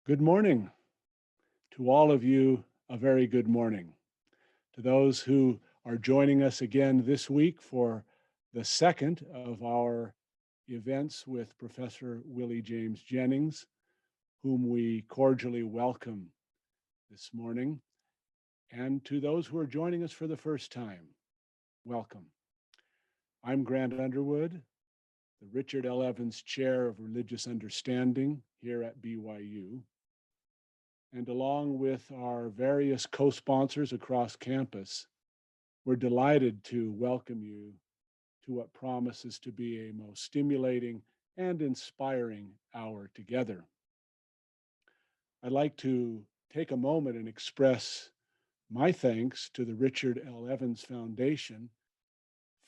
Good morning. To all of you, a very good morning. To those who are joining us again this week for the second of our events with Professor Willie James Jennings, whom we cordially welcome this morning. And to those who are joining us for the first time, welcome. I'm Grant Underwood, the Richard L. Evans Chair of Religious Understanding here at BYU. And along with our various co-sponsors across campus, we're delighted to welcome you to what promises to be a most stimulating and inspiring hour together. I'd like to take a moment and express my thanks to the Richard L. Evans Foundation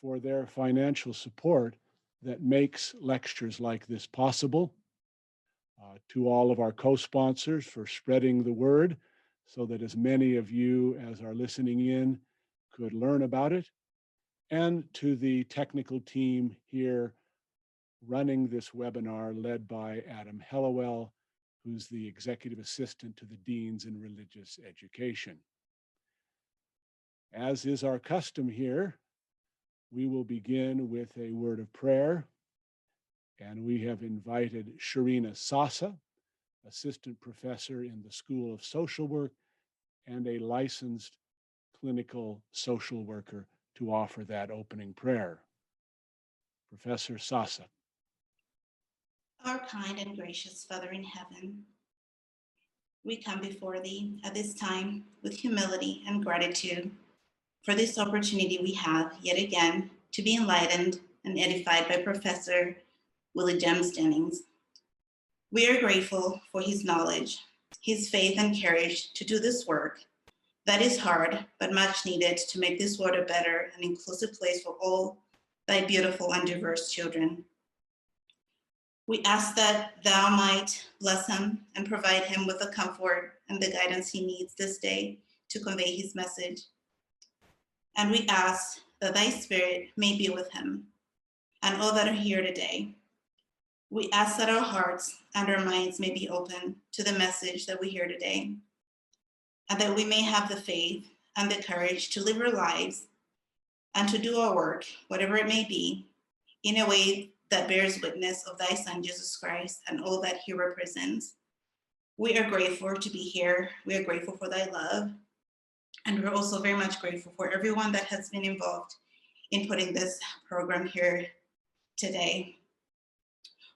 for their financial support that makes lectures like this possible. To all of our co-sponsors for spreading the word so that as many of you as are listening in could learn about it, and to the technical team here running this webinar led by Adam Hellawell, who's the executive assistant to the deans in religious education. As is our custom here, we will begin with a word of prayer, and we have invited Sharina Sasa, assistant professor in the School of Social Work and a licensed clinical social worker, to offer that opening prayer. Professor Sasa. Our kind and gracious Father in heaven, we come before thee at this time with humility and gratitude for this opportunity we have yet again to be enlightened and edified by Professor Willie James Jennings. We are grateful for his knowledge, his faith and courage to do this work that is hard but much needed to make this world a better and inclusive place for all thy beautiful and diverse children. We ask that thou might bless him and provide him with the comfort and the guidance he needs this day to convey his message. And we ask that thy spirit may be with him and all that are here today. We ask that our hearts and our minds may be open to the message that we hear today, and that we may have the faith and the courage to live our lives and to do our work, whatever it may be, in a way that bears witness of thy Son, Jesus Christ, and all that he represents. We are grateful to be here. We are grateful for thy love. And we're also very much grateful for everyone that has been involved in putting this program here today.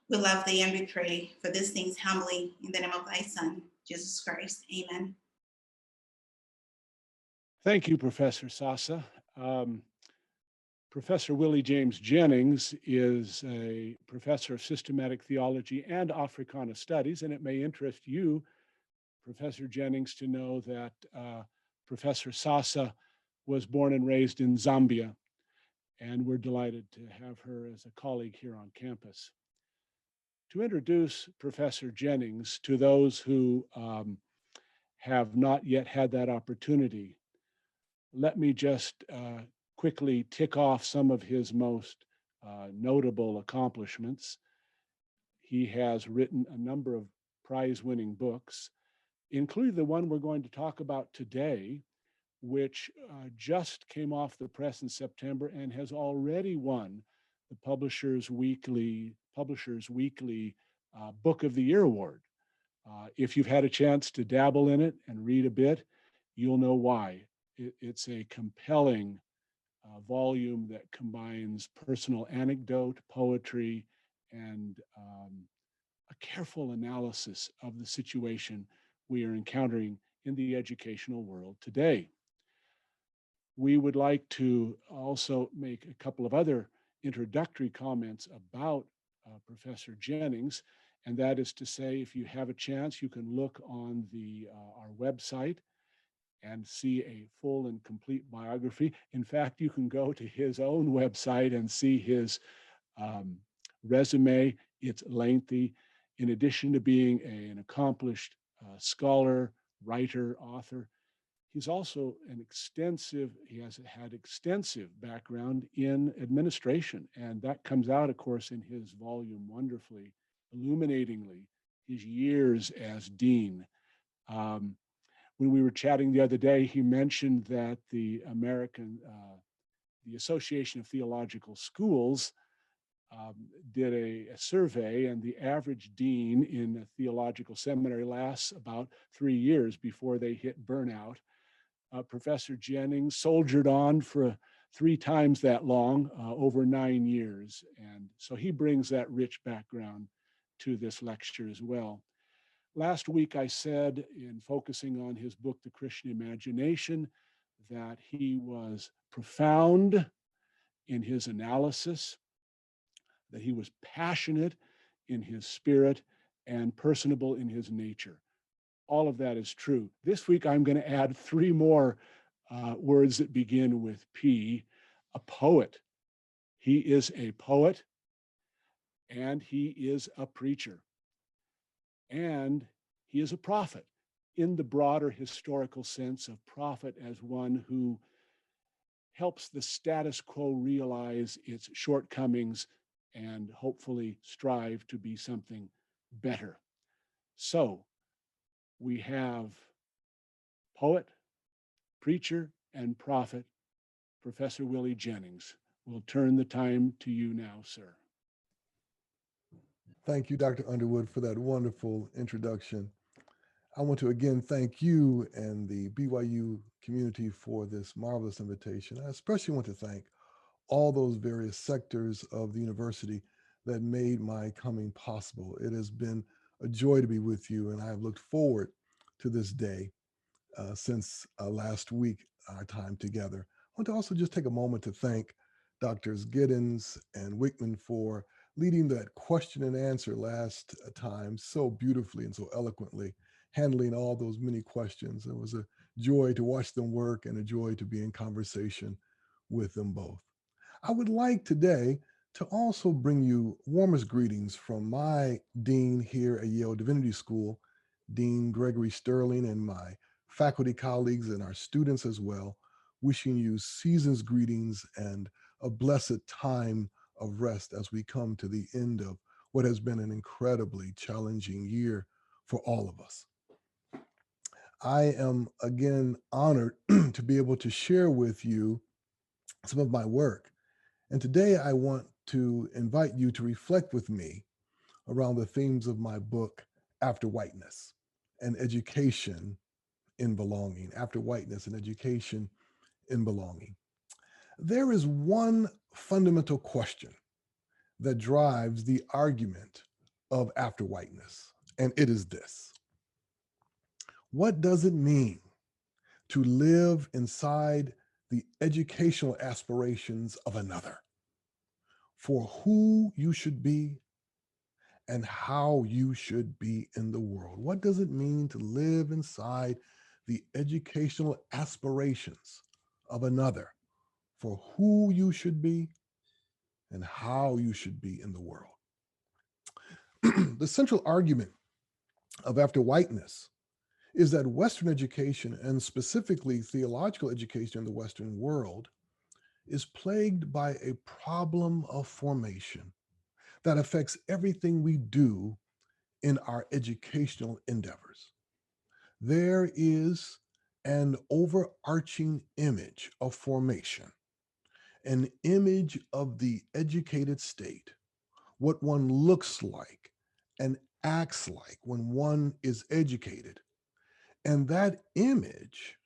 We love thee and we pray for these things humbly in the name of thy Son, Jesus Christ. Amen. Thank you, Professor Sasa. Professor Willie James Jennings is a professor of systematic theology and Africana studies, and it may interest you, Professor Jennings, to know that Professor Sasa was born and raised in Zambia, and we're delighted to have her as a colleague here on campus. To introduce Professor Jennings to those who have not yet had that opportunity, let me just quickly tick off some of his most notable accomplishments. He has written a number of prize-winning books, including the one we're going to talk about today, which just came off the press in September and has already won the Publishers Weekly Book of the Year Award. If you've had a chance to dabble in it and read a bit, you'll know why. It's a compelling volume that combines personal anecdote, poetry, and a careful analysis of the situation we are encountering in the educational world today. We would like to also make a couple of other introductory comments about Professor Jennings, and that is to say, if you have a chance, you can look on our website and see a full and complete biography. In fact, you can go to his own website and see his resume. It's lengthy. In addition to being an accomplished scholar, writer, author, he's also he has had extensive background in administration. And that comes out, of course, in his volume wonderfully, illuminatingly, his years as dean. When we were chatting the other day, he mentioned that the Association of Theological Schools did a survey, and the average dean in a theological seminary lasts about 3 years before they hit burnout. Professor Jennings soldiered on for 3 times that long, over 9 years. And so he brings that rich background to this lecture as well. Last week, I said, in focusing on his book, The Christian Imagination, that he was profound in his analysis, that he was passionate in his spirit, and personable in his nature. All of that is true. This week, I'm going to add 3 more words that begin with P: a poet. He is a poet, and he is a preacher, and he is a prophet in the broader historical sense of prophet as one who helps the status quo realize its shortcomings and hopefully strive to be something better. So we have poet, preacher, and prophet, Professor Willie Jennings. We'll turn the time to you now, sir. Thank you, Dr. Underwood, for that wonderful introduction. I want to again thank you and the BYU community for this marvelous invitation. I especially want to thank all those various sectors of the university that made my coming possible. It has been a joy to be with you, and I have looked forward to this day since last week, our time together. I want to also just take a moment to thank Drs. Giddens and Wickman for leading that question and answer last time so beautifully and so eloquently, handling all those many questions. It was a joy to watch them work and a joy to be in conversation with them both. I would like today to also bring you warmest greetings from my dean here at Yale Divinity School, Dean Gregory Sterling, and my faculty colleagues and our students as well, wishing you season's greetings and a blessed time of rest as we come to the end of what has been an incredibly challenging year for all of us. I am again honored to be able to share with you some of my work. And today I want to invite you to reflect with me around the themes of my book, After Whiteness, and education in belonging. After Whiteness and education in belonging. There is one fundamental question that drives the argument of after whiteness, and it is this: what does it mean to live inside the educational aspirations of another, for who you should be and how you should be in the world? What does it mean to live inside the educational aspirations of another, for who you should be and how you should be in the world? The central argument of after whiteness is that Western education, and specifically theological education in the Western world, is plagued by a problem of formation that affects everything we do in our educational endeavors. There is an overarching image of formation, an image of the educated state, what one looks like and acts like when one is educated. And that image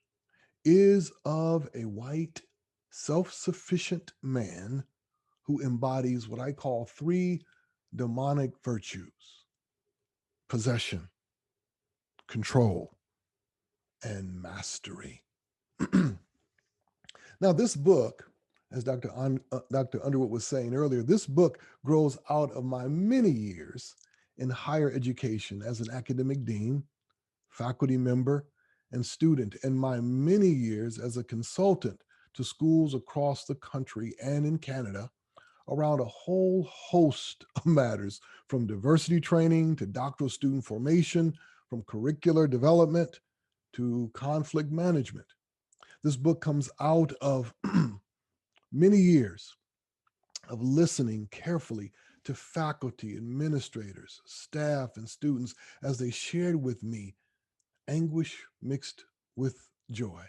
is of a white, self-sufficient man who embodies what I call 3 demonic virtues: possession, control, and mastery. Now, this book, as Dr. Underwood was saying earlier, this book grows out of my many years in higher education as an academic dean, faculty member, and student, and my many years as a consultant to schools across the country and in Canada around a whole host of matters, from diversity training to doctoral student formation, from curricular development to conflict management. This book comes out of many years of listening carefully to faculty, administrators, staff, and students as they shared with me anguish mixed with joy,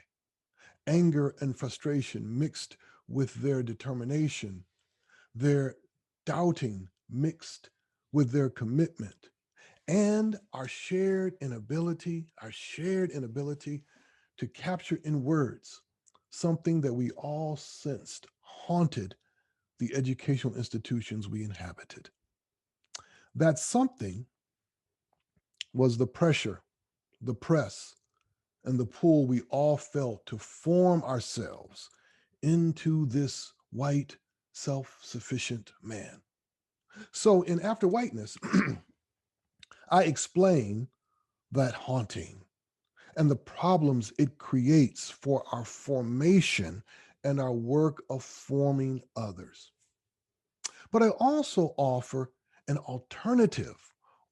anger and frustration mixed with their determination, their doubting mixed with their commitment, and our shared inability to capture in words something that we all sensed haunted the educational institutions we inhabited. That something was the pressure, the press, and the pull we all felt to form ourselves into this white, self-sufficient man. So in After Whiteness, I explain that haunting and the problems it creates for our formation and our work of forming others. But I also offer an alternative,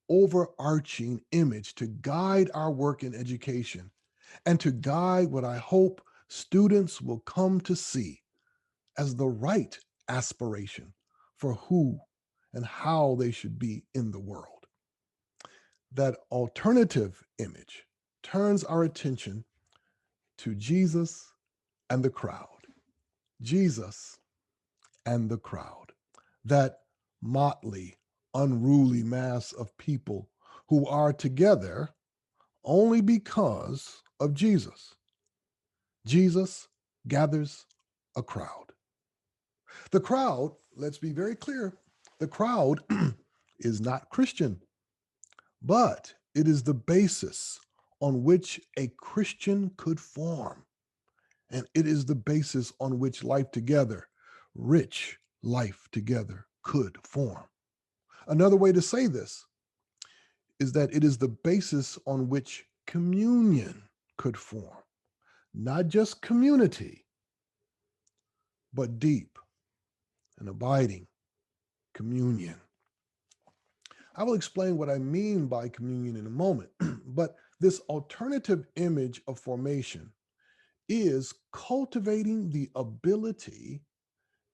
overarching image to guide our work in education and to guide what I hope students will come to see as the right aspiration for who and how they should be in the world. That alternative image turns our attention to Jesus and the crowd. Jesus and the crowd. That motley, unruly mass of people who are together only because of Jesus. Jesus gathers a crowd. The crowd, let's be very clear, the crowd is not Christian, but it is the basis on which a Christian could form. And it is the basis on which life together, rich life together, could form. Another way to say this is that it is the basis on which communion could form. Not just community, but deep and abiding communion. I will explain what I mean by communion in a moment, but this alternative image of formation is cultivating the ability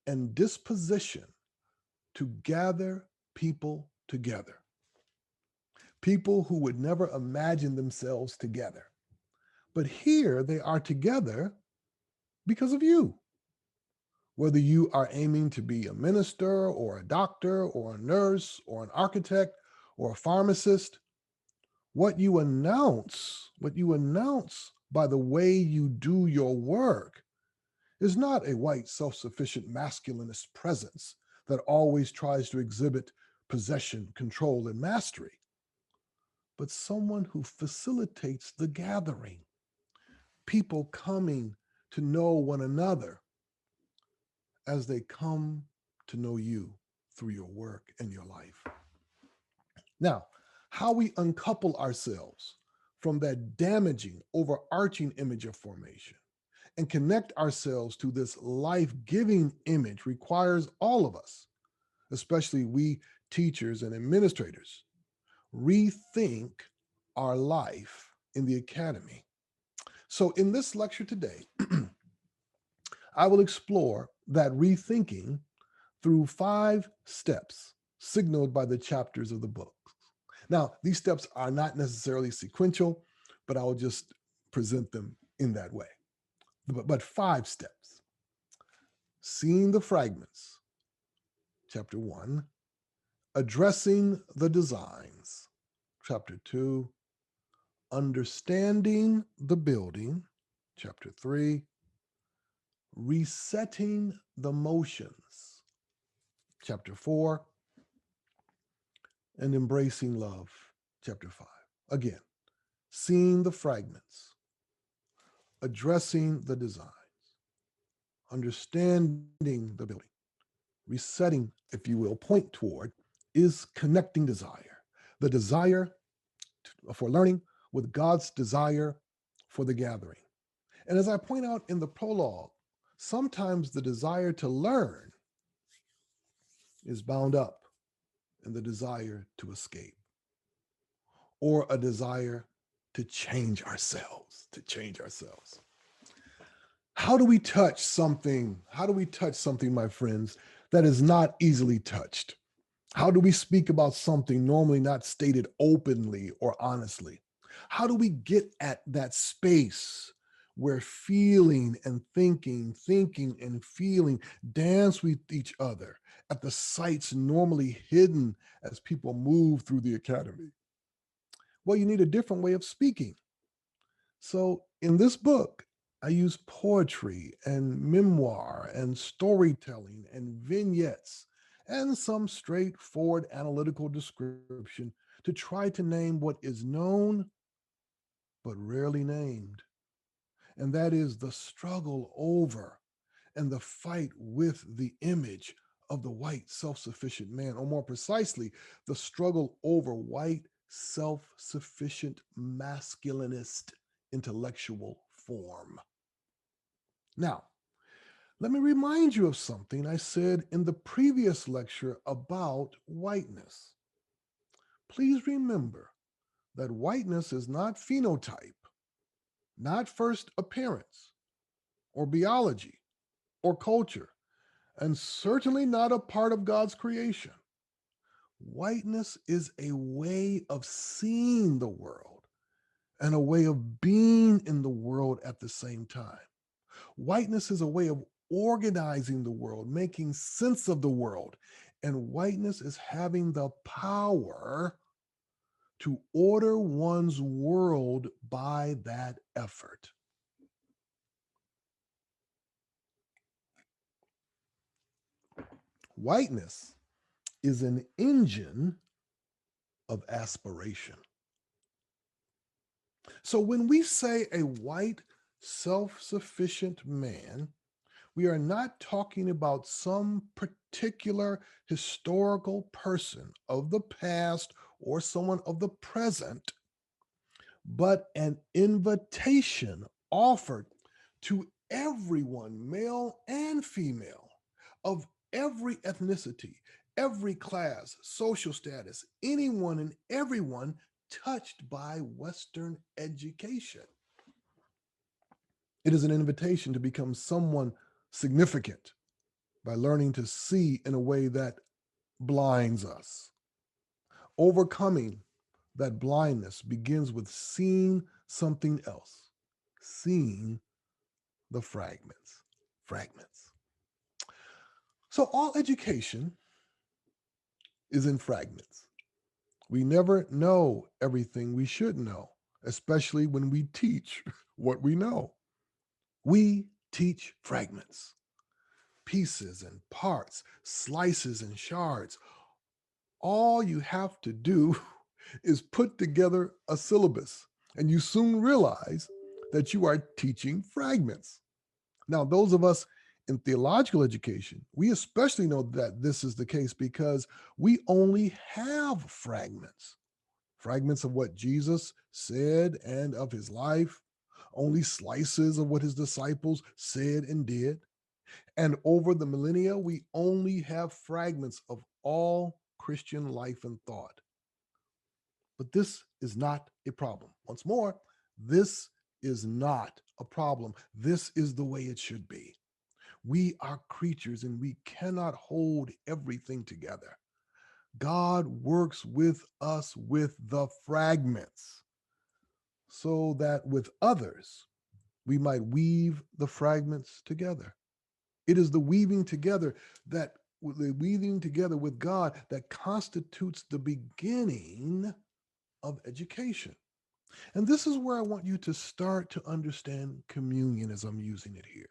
and disposition to gather people together. People who would never imagine themselves together. But here they are together because of you. Whether you are aiming to be a minister or a doctor or a nurse or an architect or a pharmacist, what you announce by the way you do your work is not a white, self-sufficient masculinist presence that always tries to exhibit possession, control, and mastery, but someone who facilitates the gathering, people coming to know one another as they come to know you through your work and your life. Now, how we uncouple ourselves from that damaging, overarching image of formation and connect ourselves to this life-giving image requires all of us, especially we teachers and administrators, rethink our life in the academy. So in this lecture today, I will explore that rethinking through 5 steps signaled by the chapters of the book. Now, these steps are not necessarily sequential, but I will just present them in that way. But 5 steps. Seeing the fragments, chapter 1. Addressing the designs, chapter 2. Understanding the building, chapter 3. Resetting the motions, chapter 4. And embracing love, chapter 5. Again, seeing the fragments, addressing the designs, understanding the building, resetting, if you will, point toward is connecting desire. The desire for learning with God's desire for the gathering. And as I point out in the prologue, sometimes the desire to learn is bound up in the desire to escape or a desire to change ourselves, How do we touch something? How do we touch something, my friends, that is not easily touched? How do we speak about something normally not stated openly or honestly? How do we get at that space where feeling and thinking and feeling dance with each other at the sites normally hidden as people move through the academy? Well, you need a different way of speaking. So in this book, I use poetry and memoir and storytelling and vignettes and some straightforward analytical description to try to name what is known but rarely named. And that is the struggle over and the fight with the image of the white self sufficient man, or more precisely, the struggle over white self sufficient masculinist intellectual form. Now, let me remind you of something I said in the previous lecture about whiteness. Please remember that whiteness is not phenotype, not first appearance, or biology, or culture, and certainly not a part of God's creation. Whiteness is a way of seeing the world and a way of being in the world at the same time. Whiteness is a way of organizing the world, making sense of the world. And whiteness is having the power to order one's world by that effort. Whiteness is an engine of aspiration. So when we say a white, self sufficient man, we are not talking about some particular historical person of the past or someone of the present, but an invitation offered to everyone, male and female, of every ethnicity, every class, social status, anyone and everyone touched by Western education. It is an invitation to become someone significant by learning to see in a way that blinds us. Overcoming that blindness begins with seeing something else, seeing the fragments. Fragments. So all education is in fragments. We never know everything we should know, especially when we teach what we know. We teach fragments, pieces and parts, slices and shards. All you have to do is put together a syllabus, and you soon realize that you are teaching fragments. Now, those of us in theological education, we especially know that this is the case because we only have fragments. Fragments of what Jesus said and of his life, only slices of what his disciples said and did. And over the millennia, we only have fragments of all Christian life and thought. But this is not a problem. Once more, this is not a problem. This is the way it should be. We are creatures and we cannot hold everything together. God works with us with the fragments so that with others, we might weave the fragments together. It is the weaving together with God that constitutes the beginning of education. And this is where I want you to start to understand communion as I'm using it here.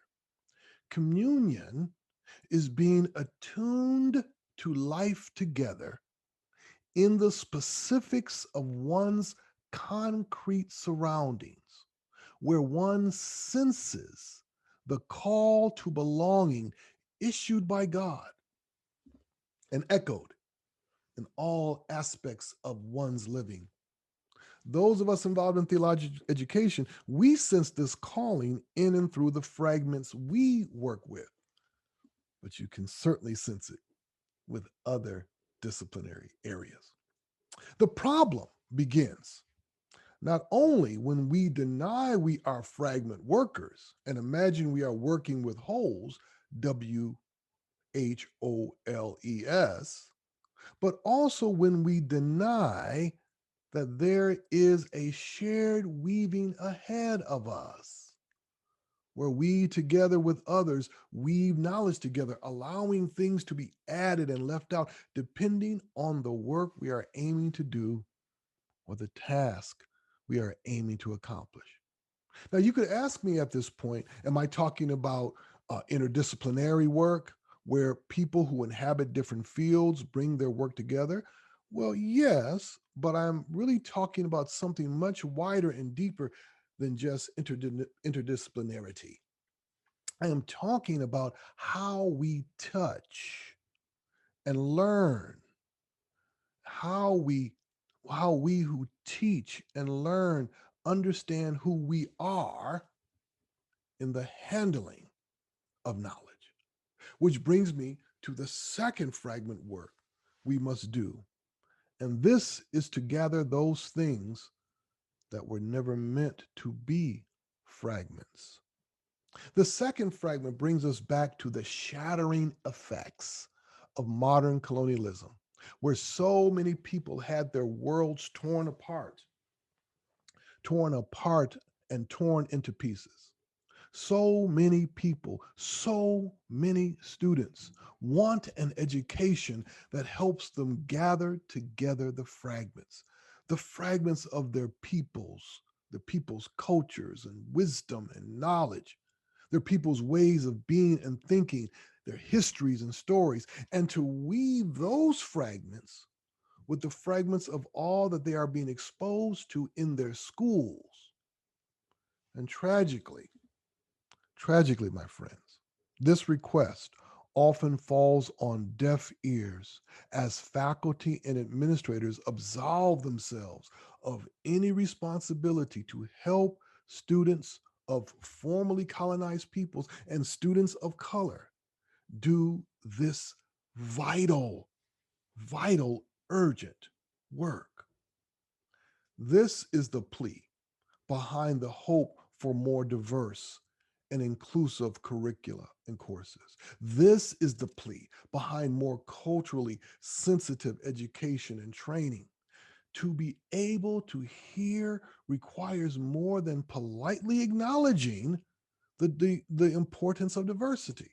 Communion is being attuned to life together in the specifics of one's concrete surroundings, where one senses the call to belonging issued by God and echoed in all aspects of one's living. Those of us involved in theological education, we sense this calling in and through the fragments we work with, but you can certainly sense it with other disciplinary areas. The problem begins not only when we deny we are fragment workers and imagine we are working with wholes, WHOLES, but also when we deny that there is a shared weaving ahead of us, where we, together with others, weave knowledge together, allowing things to be added and left out, depending on the work we are aiming to do or the task we are aiming to accomplish. Now, you could ask me at this point, am I talking about interdisciplinary work where people who inhabit different fields bring their work together? Well, yes, but I'm really talking about something much wider and deeper than just interdisciplinarity. I am talking about how we touch and learn, how we who teach and learn understand who we are in the handling of knowledge. Which brings me to the second fragment work we must do. And this is to gather those things that were never meant to be fragments. The second fragment brings us back to the shattering effects of modern colonialism, where so many people had their worlds torn apart and torn into pieces. So many people, so many students want an education that helps them gather together the fragments of the people's cultures and wisdom and knowledge, their people's ways of being and thinking, their histories and stories, and to weave those fragments with the fragments of all that they are being exposed to in their schools. And tragically, my friends, this request often falls on deaf ears as faculty and administrators absolve themselves of any responsibility to help students of formerly colonized peoples and students of color do this vital, urgent work. This is the plea behind the hope for more diverse and inclusive curricula and courses. This is the plea behind more culturally sensitive education and training. To be able to hear requires more than politely acknowledging the importance of diversity.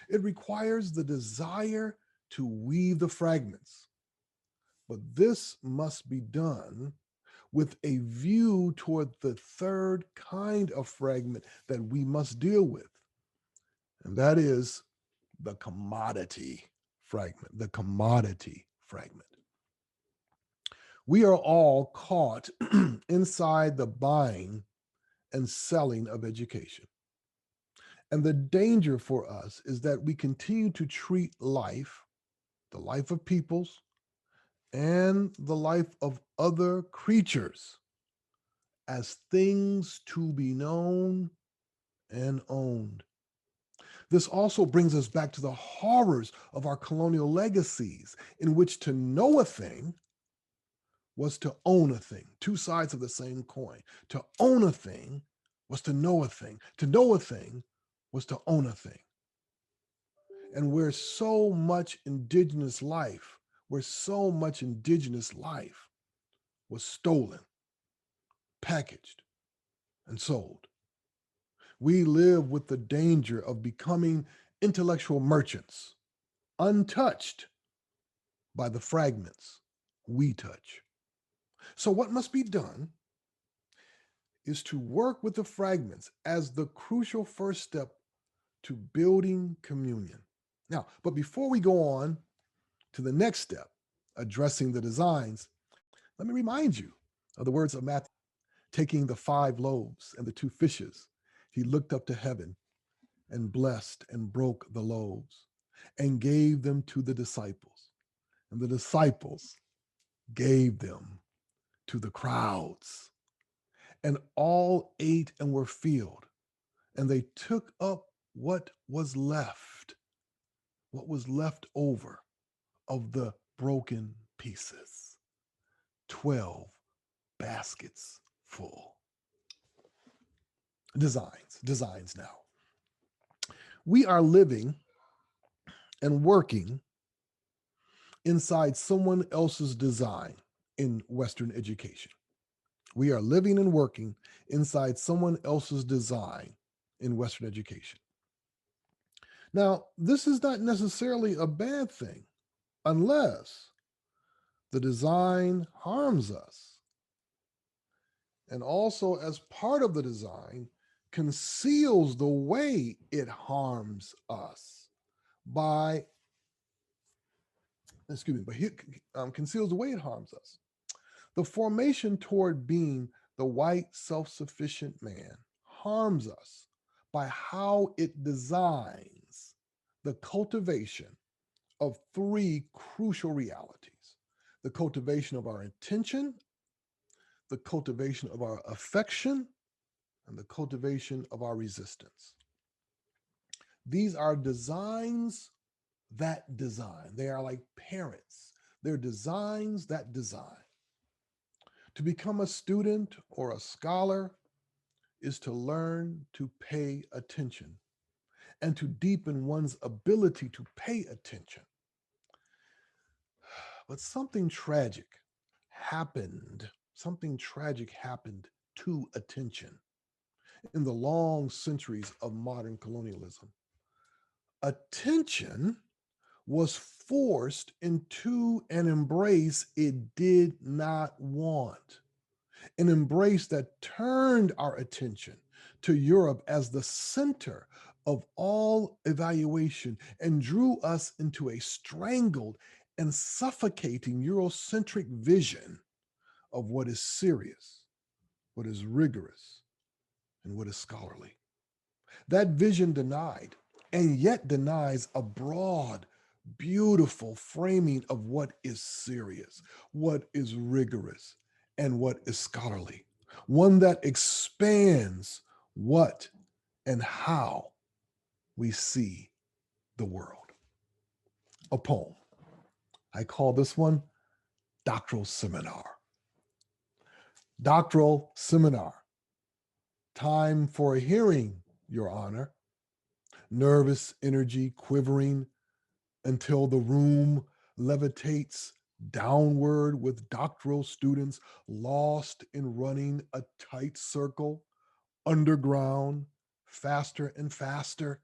It requires the desire to weave the fragments. But this must be done with a view toward the third kind of fragment that we must deal with. And that is the commodity fragment, the commodity fragment. We are all caught inside the buying and selling of education. And the danger for us is that we continue to treat life, the life of peoples, and the life of other creatures as things to be known and owned. This also brings us back to the horrors of our colonial legacies, in which to know a thing was to own a thing, two sides of the same coin. To own a thing was to know a thing. To know a thing was to own a thing. And where so much indigenous life was stolen, packaged, and sold. We live with the danger of becoming intellectual merchants, untouched by the fragments we touch. So, what must be done is to work with the fragments as the crucial first step to building communion. Now, but before we go on to the next step, addressing the designs, let me remind you of the words of Matthew. Taking the 5 loaves and the 2 fishes, he looked up to heaven and blessed and broke the loaves and gave them to the disciples. And the disciples gave them to the crowds. And all ate and were filled. And they took up what was left over of the broken pieces, 12 baskets full. Designs now. We are living and working inside someone else's design in Western education. We are living and working inside someone else's design in Western education. Now, this is not necessarily a bad thing unless the design harms us. And also, as part of the design, conceals the way it harms us by, conceals the way it harms us. The formation toward being the white, self sufficient man harms us by how it designs the cultivation of three crucial realities: the cultivation of our intention, the cultivation of our affection, and the cultivation of our resistance. These are designs that design. They are like parents. They're designs that design. To become a student or a scholar is to learn to pay attention and to deepen one's ability to pay attention. But something tragic happened. Something tragic happened to attention in the long centuries of modern colonialism. Attention was forced into an embrace it did not want, an embrace that turned our attention to Europe as the center of all evaluation and drew us into a strangled and suffocating Eurocentric vision of what is serious, what is rigorous, and what is scholarly. That vision denied and yet denies a broad, beautiful framing of what is serious, what is rigorous, and what is scholarly. One that expands what and how we see the world. A poem. I call this one Doctoral Seminar. Doctoral Seminar. Time for a hearing, Your Honor. Nervous energy quivering until the room levitates downward with doctoral students lost in running a tight circle, underground, faster and faster.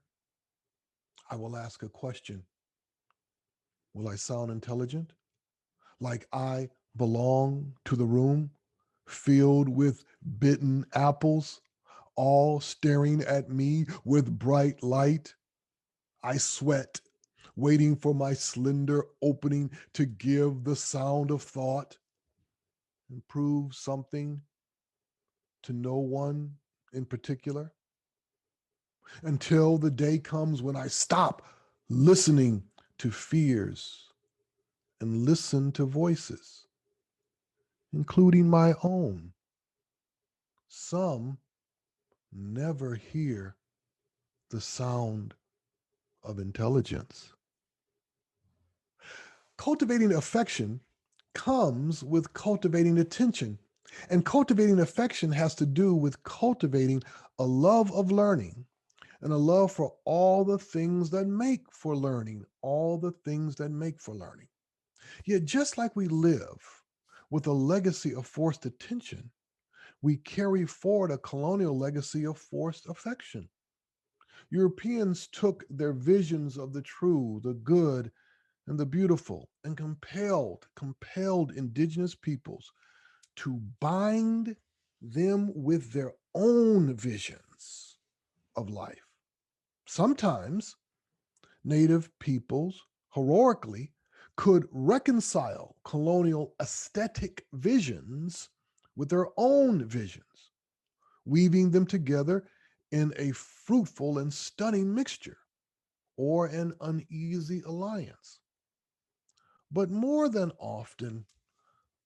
I will ask a question. Will I sound intelligent? Like I belong to the room filled with bitten apples, all staring at me with bright light? I sweat, waiting for my slender opening to give the sound of thought and prove something to no one in particular, until the day comes when I stop listening to fears and listen to voices, including my own. Some never hear the sound of intelligence. Cultivating affection comes with cultivating attention. And cultivating affection has to do with cultivating a love of learning and a love for all the things that make for learning, all the things that make for learning. Yet, just like we live with a legacy of forced attention, we carry forward a colonial legacy of forced affection. Europeans took their visions of the true, the good, and the beautiful and compelled indigenous peoples to bind them with their own visions of life. Sometimes Native peoples heroically could reconcile colonial aesthetic visions with their own visions, weaving them together in a fruitful and stunning mixture or an uneasy alliance. But more than often,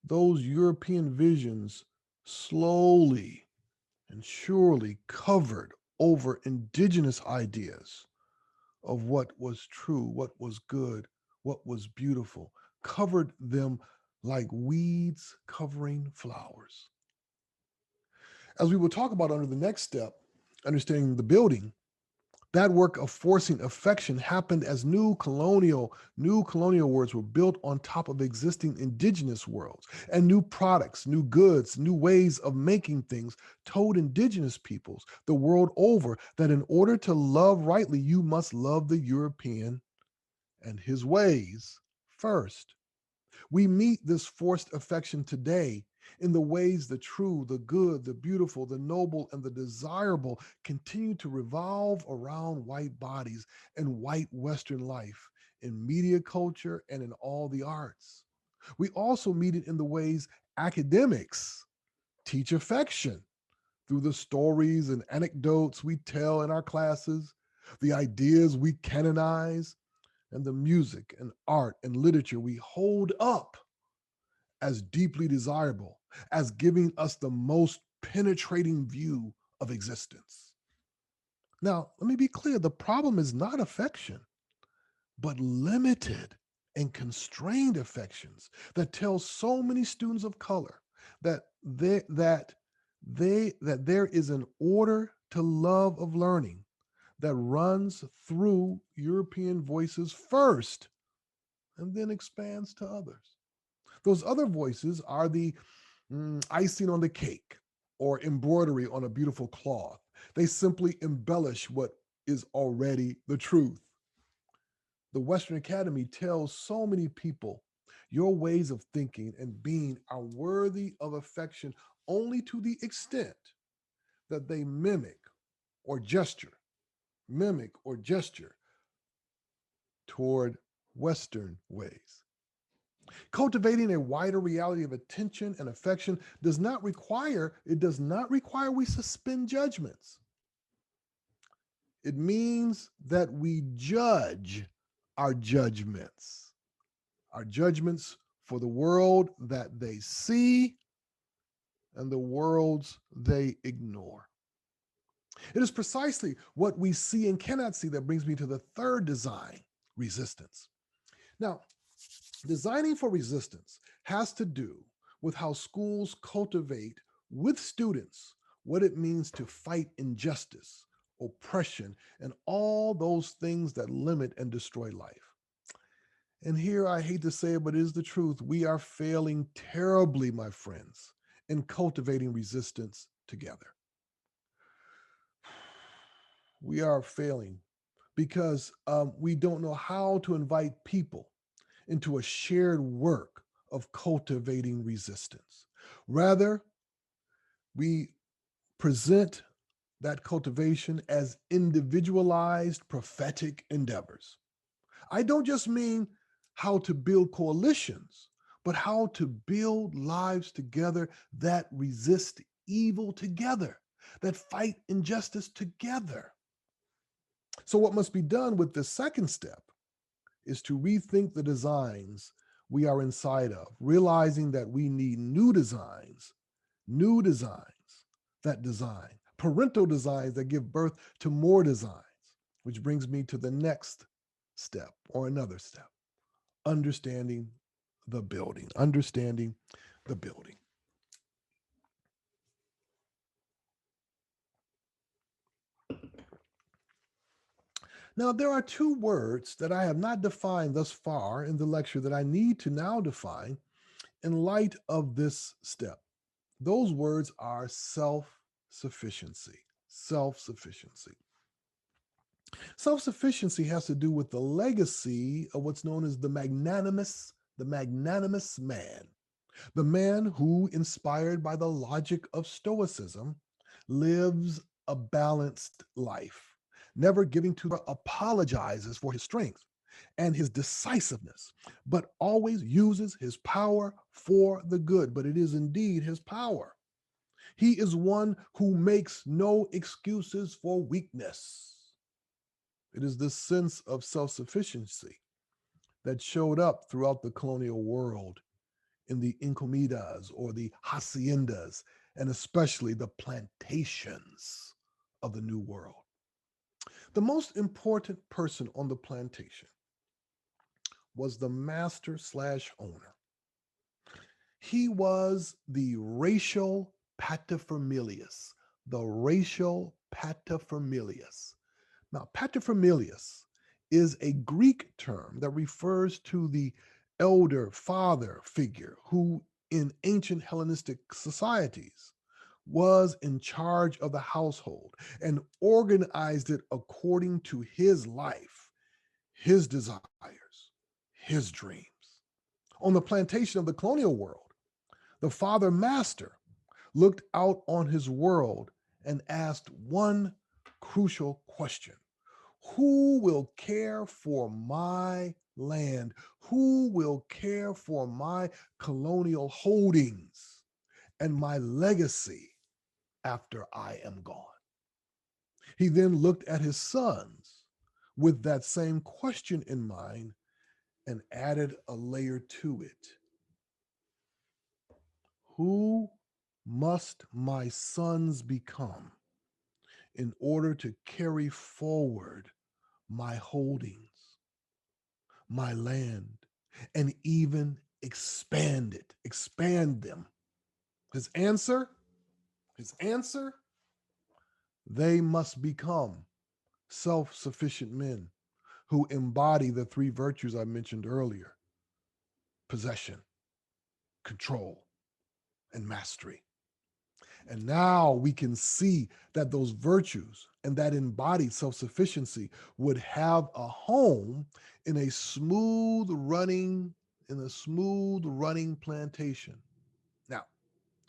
those European visions slowly and surely covered over indigenous ideas of what was true, what was good, what was beautiful, covered them like weeds covering flowers. As we will talk about under the next step, understanding the building, That work of forcing affection happened as new colonial words were built on top of existing indigenous worlds, and new products, new goods, new ways of making things told indigenous peoples the world over that in order to love rightly, you must love the European and his ways first. We meet this forced affection today in the ways the true, the good, the beautiful, the noble, and the desirable continue to revolve around white bodies and white Western life in media culture and in all the arts. We also meet it in the ways academics teach affection through the stories and anecdotes we tell in our classes, the ideas we canonize, and the music and art and literature we hold up as deeply desirable, as giving us the most penetrating view of existence. Now, let me be clear, the problem is not affection, but limited and constrained affections that tell so many students of color that there is an order to love of learning that runs through European voices first and then expands to others. Those other voices are the icing on the cake or embroidery on a beautiful cloth. They simply embellish what is already the truth. The Western Academy tells so many people your ways of thinking and being are worthy of affection only to the extent that they mimic or gesture toward Western ways. Cultivating a wider reality of attention and affection does not require we suspend judgments. It means that we judge our judgments for the world that they see and the worlds they ignore. It is precisely what we see and cannot see that brings me to the third design, resistance. Now, designing for resistance has to do with how schools cultivate with students what it means to fight injustice, oppression, and all those things that limit and destroy life. And here, I hate to say it, but it is the truth. We are failing terribly, my friends, in cultivating resistance together. We are failing because we don't know how to invite people into a shared work of cultivating resistance. Rather, we present that cultivation as individualized prophetic endeavors. I don't just mean how to build coalitions, but how to build lives together that resist evil together, that fight injustice together. So, what must be done with the second step is to rethink the designs we are inside of, realizing that we need new designs that design, parental designs that give birth to more designs, which brings me to the next step or another step, understanding the building. Now, there are two words that I have not defined thus far in the lecture that I need to now define in light of this step. Those words are self-sufficiency. Self-sufficiency. Self-sufficiency has to do with the legacy of what's known as the magnanimous man. The man who, inspired by the logic of Stoicism, lives a balanced life, never giving to apologizes for his strength and his decisiveness, but always uses his power for the good. But it is indeed his power. He is one who makes no excuses for weakness. It is this sense of self-sufficiency that showed up throughout the colonial world in the encomiendas or the haciendas, and especially the plantations of the New World. The most important person on the plantation was the master/owner. He was the racial paterfamilias, Now, paterfamilias is a Greek term that refers to the elder father figure who, in ancient Hellenistic societies, was in charge of the household and organized it according to his life, his desires, his dreams. On the plantation of the colonial world, the father master looked out on his world and asked one crucial question: who will care for my land? Who will care for my colonial holdings and my legacy after I am gone? He then looked at his sons with that same question in mind and added a layer to it. Who must my sons become in order to carry forward my holdings, my land, and even expand them? His answer, they must become self-sufficient men who embody the three virtues I mentioned earlier: possession, control, and mastery. And now we can see that those virtues and that embodied self sufficiency would have a home in a smooth running plantation. Now,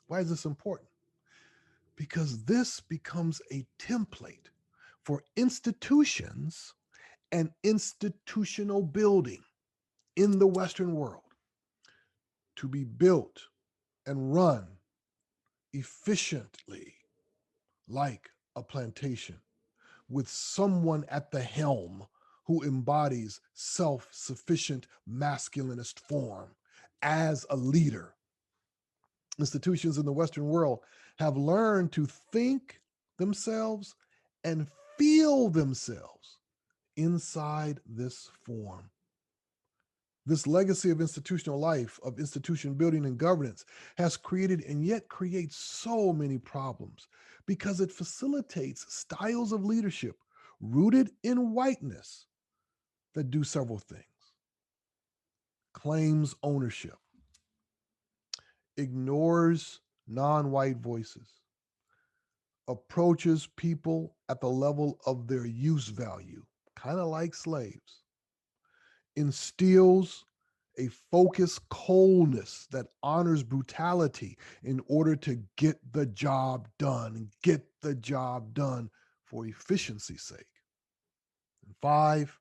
why is this important? Because this becomes a template for institutions and institutional building in the Western world to be built and run efficiently like a plantation, with someone at the helm who embodies self sufficient masculinist form as a leader. Institutions in the Western world have learned to think themselves and feel themselves inside this form. This legacy of institutional life, of institution building and governance, has created and yet creates so many problems because it facilitates styles of leadership rooted in whiteness that do several things: claims ownership, ignores non white voices, approaches people at the level of their use value, kind of like slaves, instills a focused coldness that honors brutality in order to get the job done and get the job done for efficiency's sake. And 5,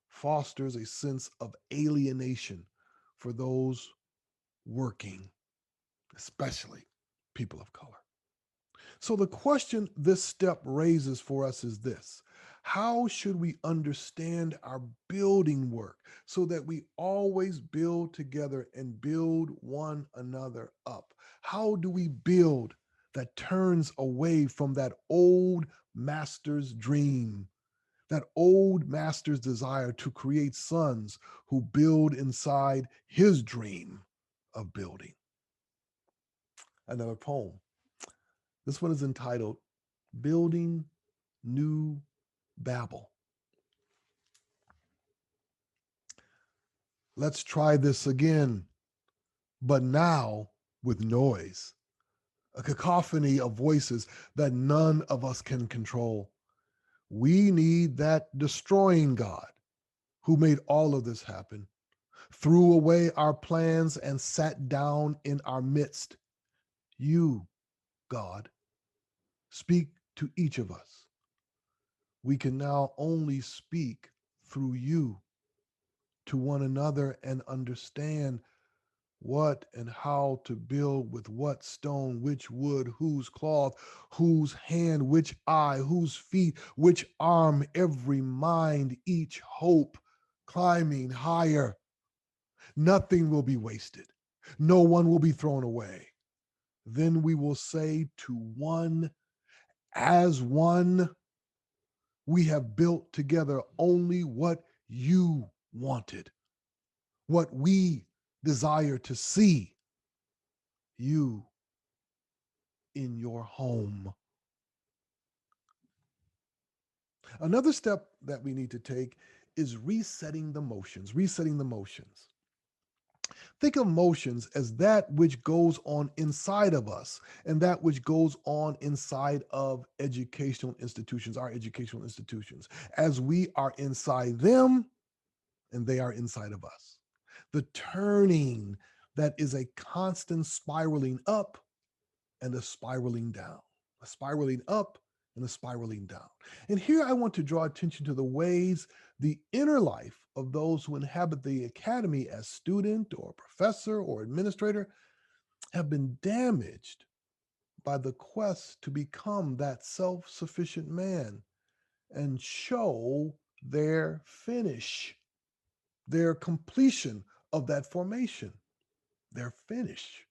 fosters a sense of alienation for those working, especially people of color. So the question this step raises for us is this: how should we understand our building work so that we always build together and build one another up? How do we build that turns away from that old master's dream, that old master's desire to create sons who build inside his dream of building? Another poem. This one is entitled Building New Babel. Let's try this again, but now with noise, a cacophony of voices that none of us can control. We need that destroying God who made all of this happen, threw away our plans and sat down in our midst. You, God, speak to each of us. We can now only speak through you to one another and understand what and how to build with what stone, which wood, whose cloth, whose hand, which eye, whose feet, which arm, every mind, each hope, climbing higher. Nothing will be wasted. No one will be thrown away. Then we will say to one, as one, we have built together only what you wanted, what we desire to see, you in your home. Another step that we need to take is resetting the motions, resetting the motions. Think of motions as that which goes on inside of us and that which goes on inside of educational institutions, our educational institutions, as we are inside them and they are inside of us. The turning that is a constant spiraling up and a spiraling down, a spiraling up and a spiraling down. And here I want to draw attention to the ways the inner life of those who inhabit the academy as student or professor or administrator have been damaged by the quest to become that self-sufficient man and show their finish, their completion of that formation, their finish.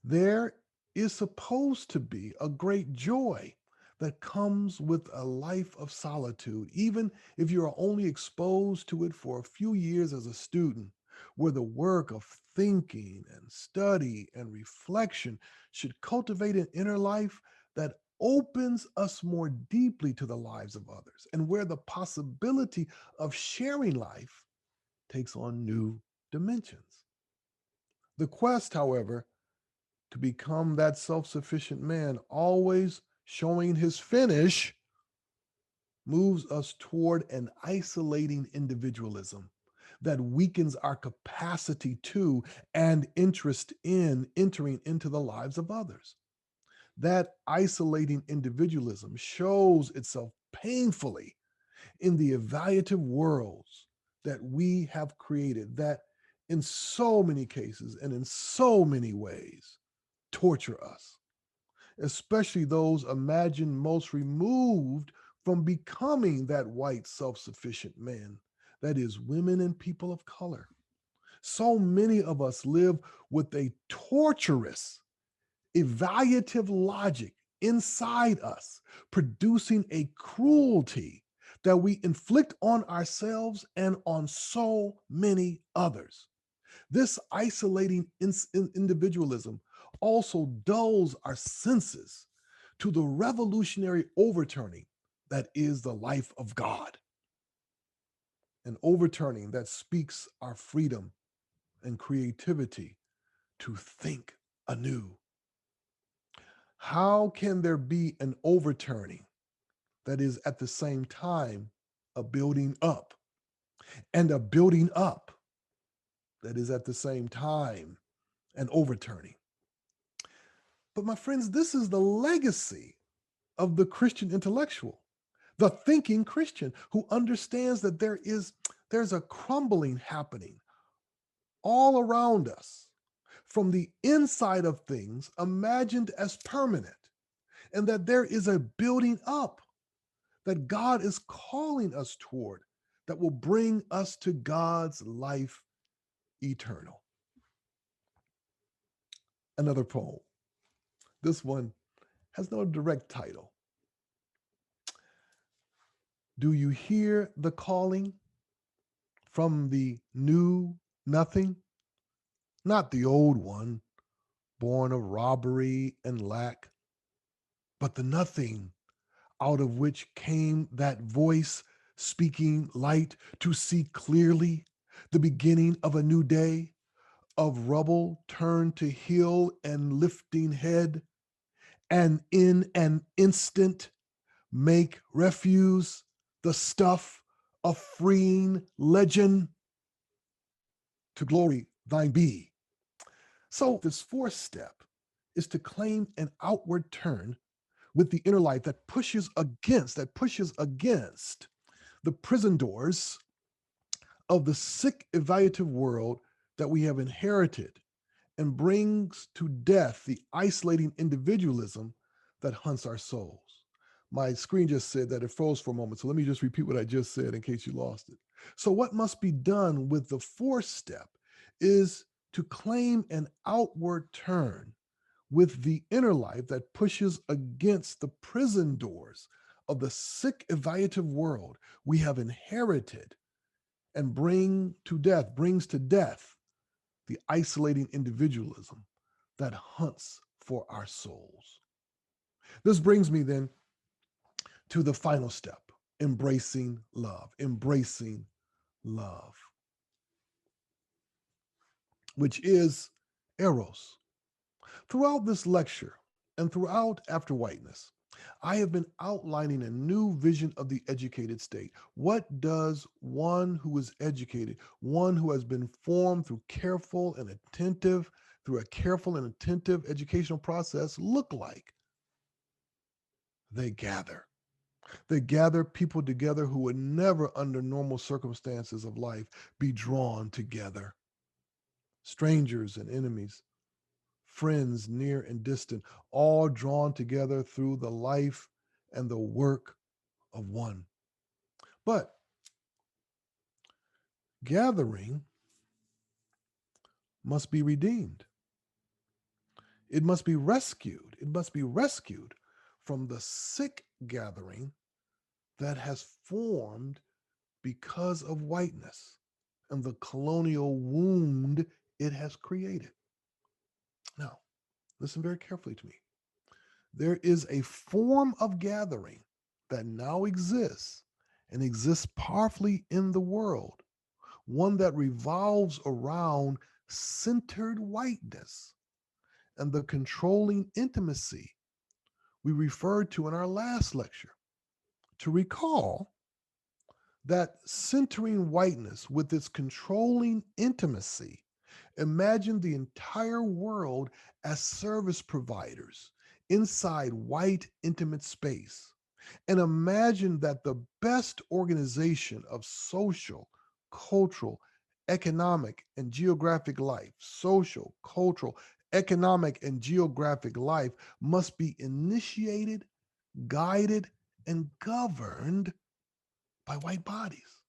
There is supposed to be a great joy that comes with a life of solitude, even if you are only exposed to it for a few years as a student, where the work of thinking and study and reflection should cultivate an inner life that opens us more deeply to the lives of others, and where the possibility of sharing life takes on new dimensions. The quest, however, to become that self-sufficient man, always showing his finish, moves us toward an isolating individualism that weakens our capacity to and interest in entering into the lives of others. That isolating individualism shows itself painfully in the evaluative worlds that we have created that in so many cases and in so many ways torture us, especially those imagined most removed from becoming that white self-sufficient man, that is, women and people of color. So many of us live with a torturous, evaluative logic inside us, producing a cruelty that we inflict on ourselves and on so many others. This isolating individualism also dulls our senses to the revolutionary overturning that is the life of God, an overturning that speaks our freedom and creativity to think anew. How can there be an overturning that is at the same time a building up, and a building up that is at the same time an overturning? But my friends, this is the legacy of the Christian intellectual, the thinking Christian who understands that there's a crumbling happening all around us from the inside of things imagined as permanent, and that there is a building up that God is calling us toward that will bring us to God's life eternal. Another poem. This one has no direct title. Do you hear the calling from the new nothing? Not the old one, born of robbery and lack, but the nothing out of which came that voice speaking light to see clearly the beginning of a new day, of rubble turned to hill and lifting head, and in an instant make refuse the stuff of freeing legend. To glory thine be. So this fourth step is to claim an outward turn with the inner life that pushes against the prison doors of the sick evaluative world that we have inherited, and brings to death the isolating individualism that hunts our souls. My screen just said that it froze for a moment, so let me just repeat what I just said in case you lost it. So what must be done with the fourth step is to claim an outward turn with the inner life that pushes against the prison doors of the sick evaluative world we have inherited, and brings to death the isolating individualism that hunts for our souls. This brings me then to the final step. embracing love, which is eros. Throughout this lecture and throughout After Whiteness, I have been outlining a new vision of the educated state. What does one who is educated, one who has been formed through a careful and attentive educational process look like? They gather. They gather people together who would never, under normal circumstances of life, be drawn together. Strangers and enemies, friends near and distant, all drawn together through the life and the work of one. But gathering must be redeemed. It must be rescued. It must be rescued from the sick gathering that has formed because of whiteness and the colonial wound it has created. Now, listen very carefully to me. There is a form of gathering that now exists and exists powerfully in the world, one that revolves around centered whiteness and the controlling intimacy we referred to in our last lecture. To recall that centering whiteness with its controlling intimacy, imagine the entire world as service providers inside white intimate space. And imagine that the best organization of social, cultural, economic, and geographic life, social, cultural, economic, and geographic life must be initiated, guided, and governed by white bodies.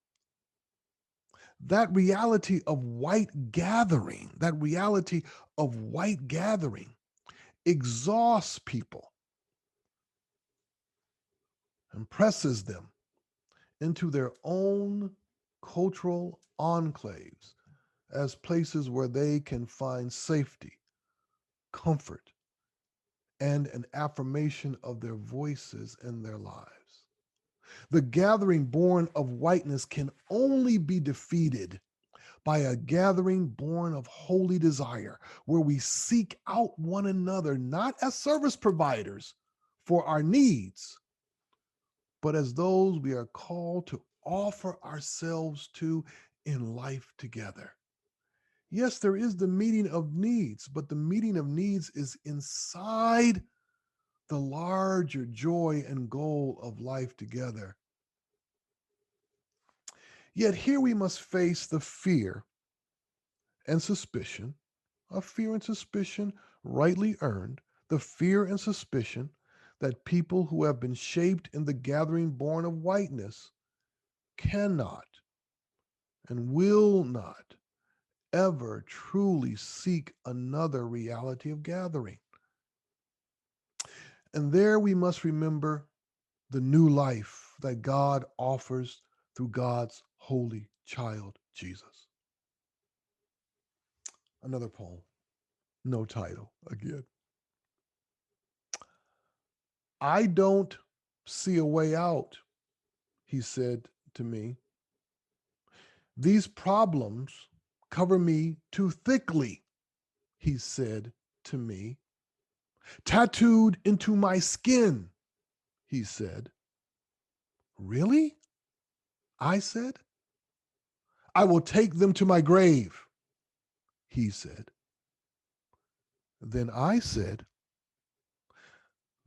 That reality of white gathering, exhausts people and presses them into their own cultural enclaves as places where they can find safety, comfort, and an affirmation of their voices and their lives. The gathering born of whiteness can only be defeated by a gathering born of holy desire, where we seek out one another, not as service providers for our needs, but as those we are called to offer ourselves to in life together. Yes, there is the meeting of needs, but the meeting of needs is inside the larger joy and goal of life together. Yet here we must face the fear and suspicion, rightly earned, the fear and suspicion that people who have been shaped in the gathering born of whiteness cannot and will not ever truly seek another reality of gathering. And there we must remember the new life that God offers through God's holy child, Jesus. Another poem, no title again. I don't see a way out, he said to me. These problems cover me too thickly, he said to me. Tattooed into my skin, he said. Really? I said. I will take them to my grave, he said. Then I said,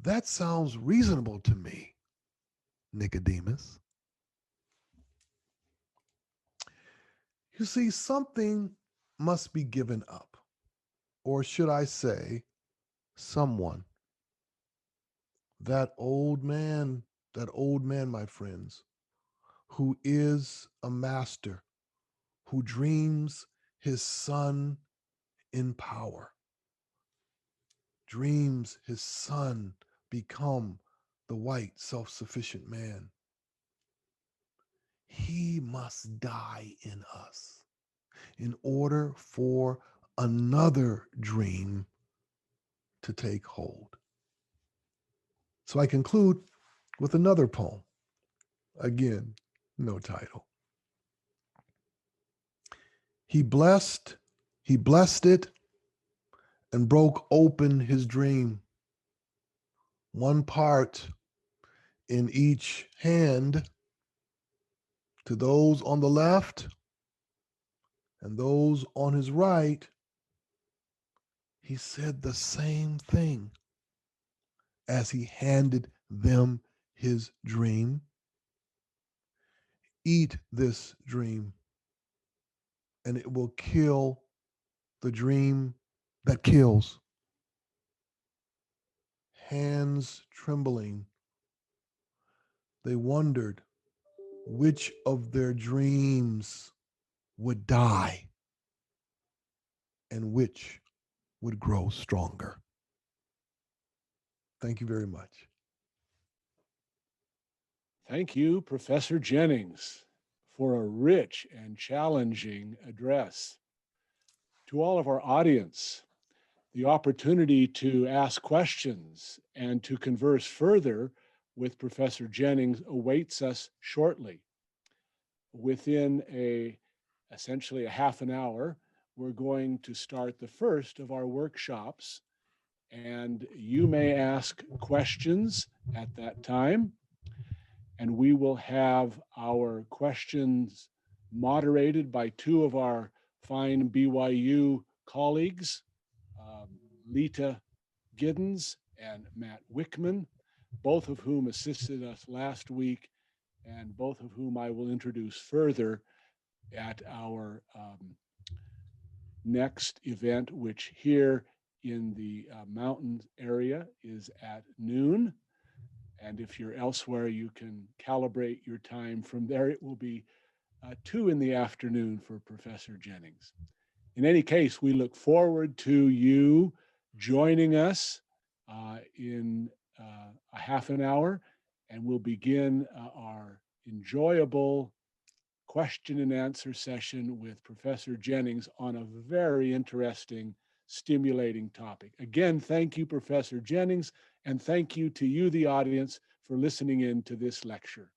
that sounds reasonable to me, Nicodemus. You see, something must be given up, or should I say, someone. That old man, my friends, who is a master, who dreams his son in power, dreams his son become the white self-sufficient man. He must die in us in order for another dream to take hold. So I conclude with another poem Again, no title. He blessed it and broke open his dream, one part in each hand, to those on the left and those on his right. He said the same thing as he handed them his dream. Eat this dream, and it will kill the dream that kills. Hands trembling, they wondered which of their dreams would die and which would grow stronger. Thank you very much. Thank you, Professor Jennings, for a rich and challenging address. To all of our audience, the opportunity to ask questions and to converse further with Professor Jennings awaits us shortly. Within essentially a half an hour, we're going to start the first of our workshops, and you may ask questions at that time, and we will have our questions moderated by two of our fine BYU colleagues, Lita Giddens and Matt Wickman, both of whom assisted us last week and both of whom I will introduce further at our next event, which here in the mountain area is at noon. And if you're elsewhere, you can calibrate your time from there. It will be 2 in the afternoon for Professor Jennings. In any case, we look forward to you joining us in a half an hour, and we'll begin our enjoyable question and answer session with Professor Jennings on a very interesting, stimulating topic. Again, thank you, Professor Jennings, and thank you to you, the audience, for listening in to this lecture.